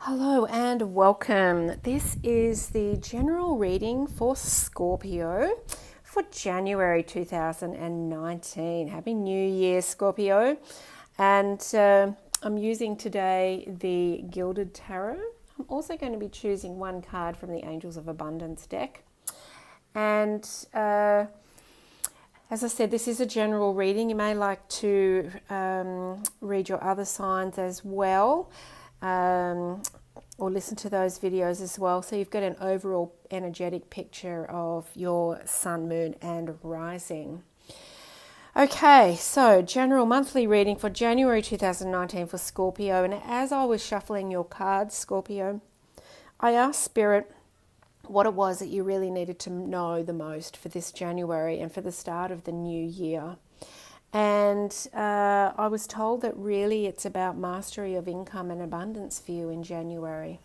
Hello and welcome. This is the general reading for Scorpio for January 2019. Happy New Year, Scorpio. And I'm using today the Gilded Tarot. I'm also going to be choosing one card from the Angels of Abundance deck. And as I said, this is a general reading. You may like to read your other signs as well. Or listen to those videos as well, so you've got an overall energetic picture of your sun, moon and rising. Okay, so general monthly reading for January 2019 for Scorpio. And as I was shuffling your cards, Scorpio, I asked Spirit what it was that you really needed to know the most for this January and for the start of the new year. And I was told that really it's about mastery of income and abundance for you in January.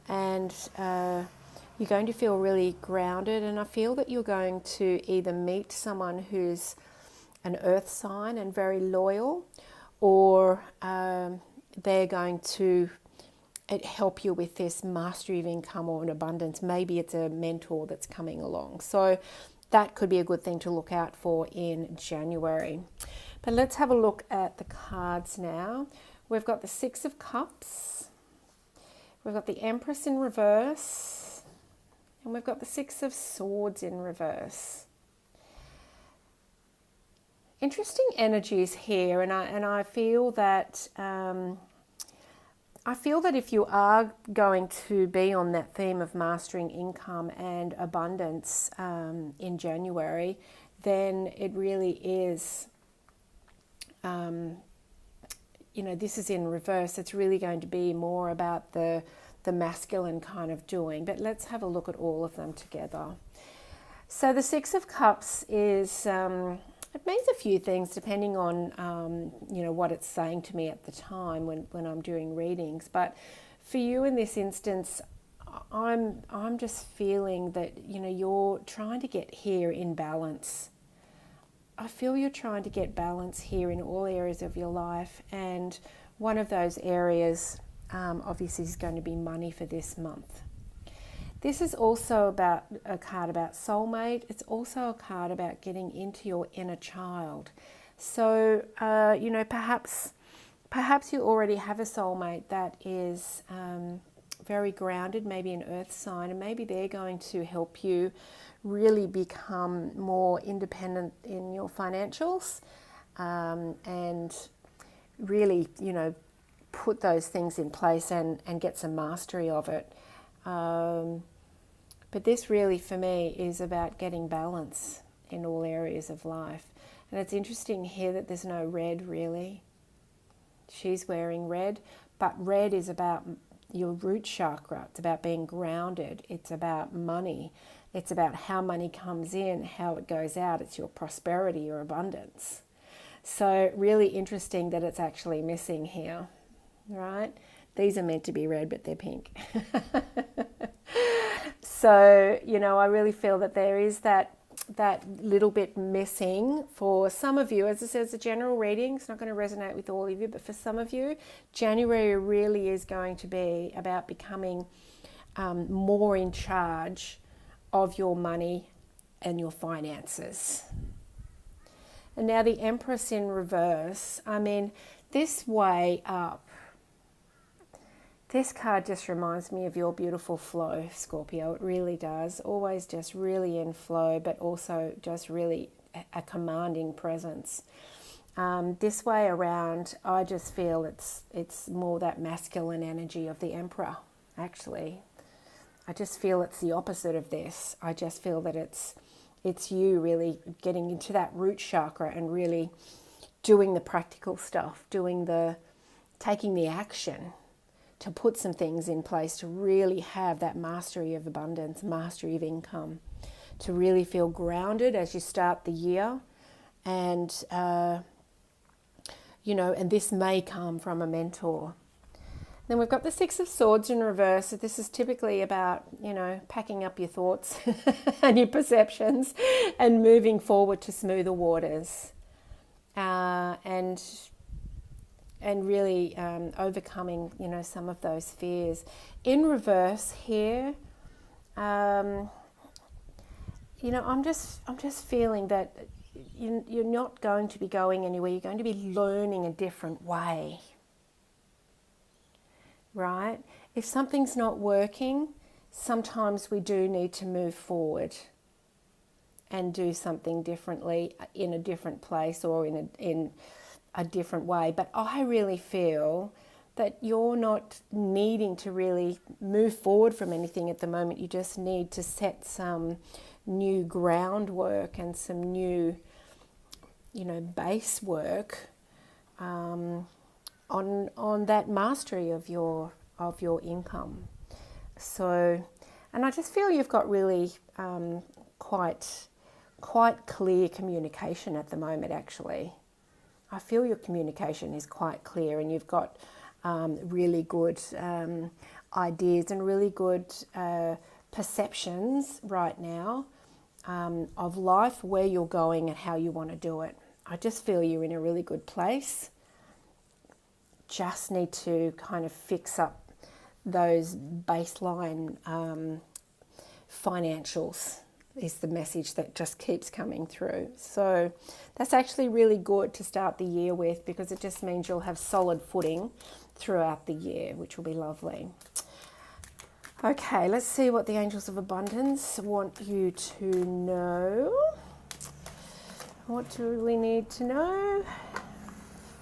And you're going to feel really grounded. And I feel that you're going to either meet someone who's an earth sign and very loyal, or they're going to help you with this mastery of income or an abundance. Maybe it's a mentor that's coming along. So that could be a good thing to look out for in January. But let's have a look at the cards now. We've got the Six of Cups. We've got the Empress in reverse. And we've got the Six of Swords in reverse. Interesting energies here. And I feel that... if you are going to be on that theme of mastering income and abundance in January, then it really is, this is in reverse. It's really going to be more about the masculine kind of doing. But let's have a look at all of them together. So the Six of Cups is... it means a few things depending on, what it's saying to me at the time when I'm doing readings. But for you in this instance, I'm just feeling that, you're trying to get here in balance. I feel you're trying to get balance here in all areas of your life. And one of those areas, obviously, is going to be money for this month. This is also about a card about soulmate. It's also a card about getting into your inner child. So, perhaps you already have a soulmate that is very grounded, maybe an earth sign, and maybe they're going to help you really become more independent in your financials and really, put those things in place and get some mastery of it. But this really, for me, is about getting balance in all areas of life. And it's interesting here that there's no red, really. She's wearing red, but red is about your root chakra. It's about being grounded. It's about money. It's about how money comes in, how it goes out. It's your prosperity, your abundance. So really interesting that it's actually missing here, right? These are meant to be red, but they're pink. So, I really feel that there is that little bit missing for some of you. As I said, it's a general reading. It's not going to resonate with all of you, but for some of you, January really is going to be about becoming more in charge of your money and your finances. And now the Empress in reverse. This way up. This card just reminds me of your beautiful flow, Scorpio. It really does. Always just really in flow, but also just really a commanding presence. This way around, I just feel it's more that masculine energy of the Emperor, actually. I just feel it's the opposite of this. I just feel that it's you really getting into that root chakra and really doing the practical stuff, taking the action to put some things in place to really have that mastery of abundance, mastery of income, to really feel grounded as you start the year. And, and this may come from a mentor. Then we've got the Six of Swords in reverse. So this is typically about, packing up your thoughts and your perceptions and moving forward to smoother waters. And really overcoming, some of those fears. In reverse here, I'm just feeling that you're not going to be going anywhere. You're going to be learning a different way, right? If something's not working, sometimes we do need to move forward and do something differently in a different place or in a different way. But I really feel that you're not needing to really move forward from anything at the moment. You just need to set some new groundwork and some new, base work on that mastery of your income. So, and I just feel you've got really quite clear communication at the moment. Actually, I feel your communication is quite clear, and you've got really good ideas and really good perceptions right now of life, where you're going and how you want to do it. I just feel you're in a really good place. Just need to kind of fix up those baseline financials is the message that just keeps coming through. So that's actually really good to start the year with, because it just means you'll have solid footing throughout the year, which will be lovely. Okay, let's see what the Angels of Abundance want you to know. What do we need to know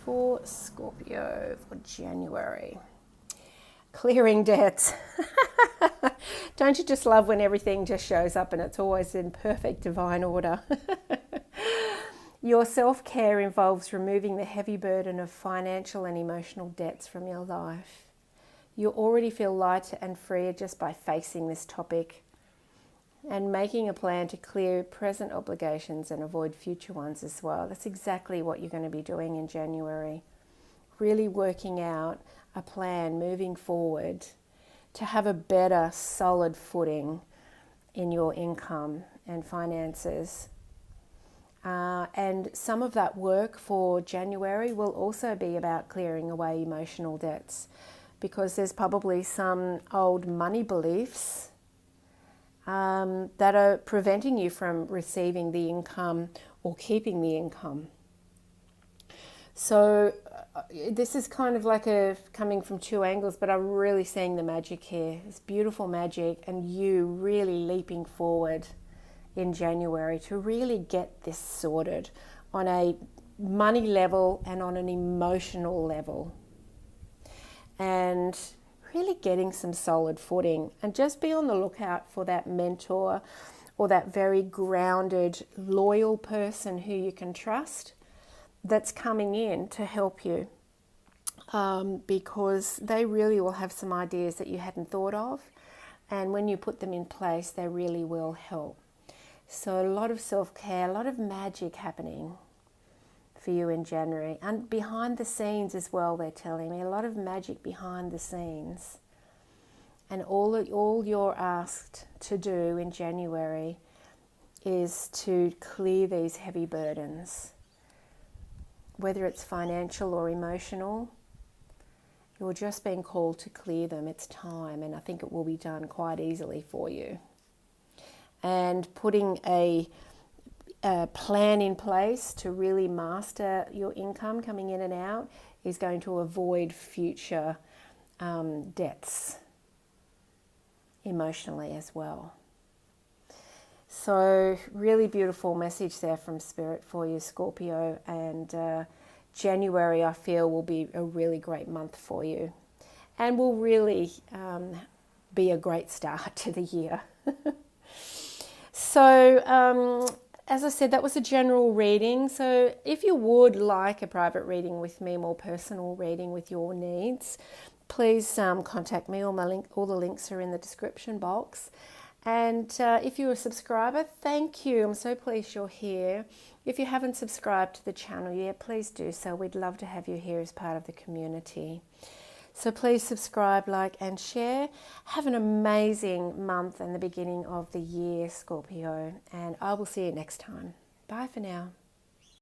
for Scorpio for January? Clearing debts. Don't you just love when everything just shows up and it's always in perfect divine order? Your self-care involves removing the heavy burden of financial and emotional debts from your life. You already feel lighter and freer just by facing this topic and making a plan to clear present obligations and avoid future ones as well. That's exactly what you're going to be doing in January. Really working out a plan moving forward to have a better solid footing in your income and finances. And some of that work for January will also be about clearing away emotional debts, because there's probably some old money beliefs that are preventing you from receiving the income or keeping the income. So this is kind of like coming from two angles, but I'm really seeing the magic here. It's beautiful magic, and you really leaping forward in January to really get this sorted on a money level and on an emotional level, and really getting some solid footing. And just be on the lookout for that mentor or that very grounded, loyal person who you can trust that's coming in to help you, because they really will have some ideas that you hadn't thought of, and when you put them in place, they really will help. So a lot of self-care, a lot of magic happening for you in January, and behind the scenes as well. They're telling me a lot of magic behind the scenes, and all you're asked to do in January is to clear these heavy burdens, whether it's financial or emotional. You're just being called to clear them. It's time, and I think it will be done quite easily for you. And putting a plan in place to really master your income coming in and out is going to avoid future debts emotionally as well. So really beautiful message there from Spirit for you, Scorpio. And January, I feel, will be a really great month for you, and will really be a great start to the year. So as I said, that was a general reading. So if you would like a private reading with me, more personal reading with your needs, please contact me. All the links are in the description box. And if you're a subscriber, thank you. I'm so pleased you're here. If you haven't subscribed to the channel yet, please do so. We'd love to have you here as part of the community. So please subscribe, like, and share. Have an amazing month and the beginning of the year, Scorpio. And I will see you next time. Bye for now.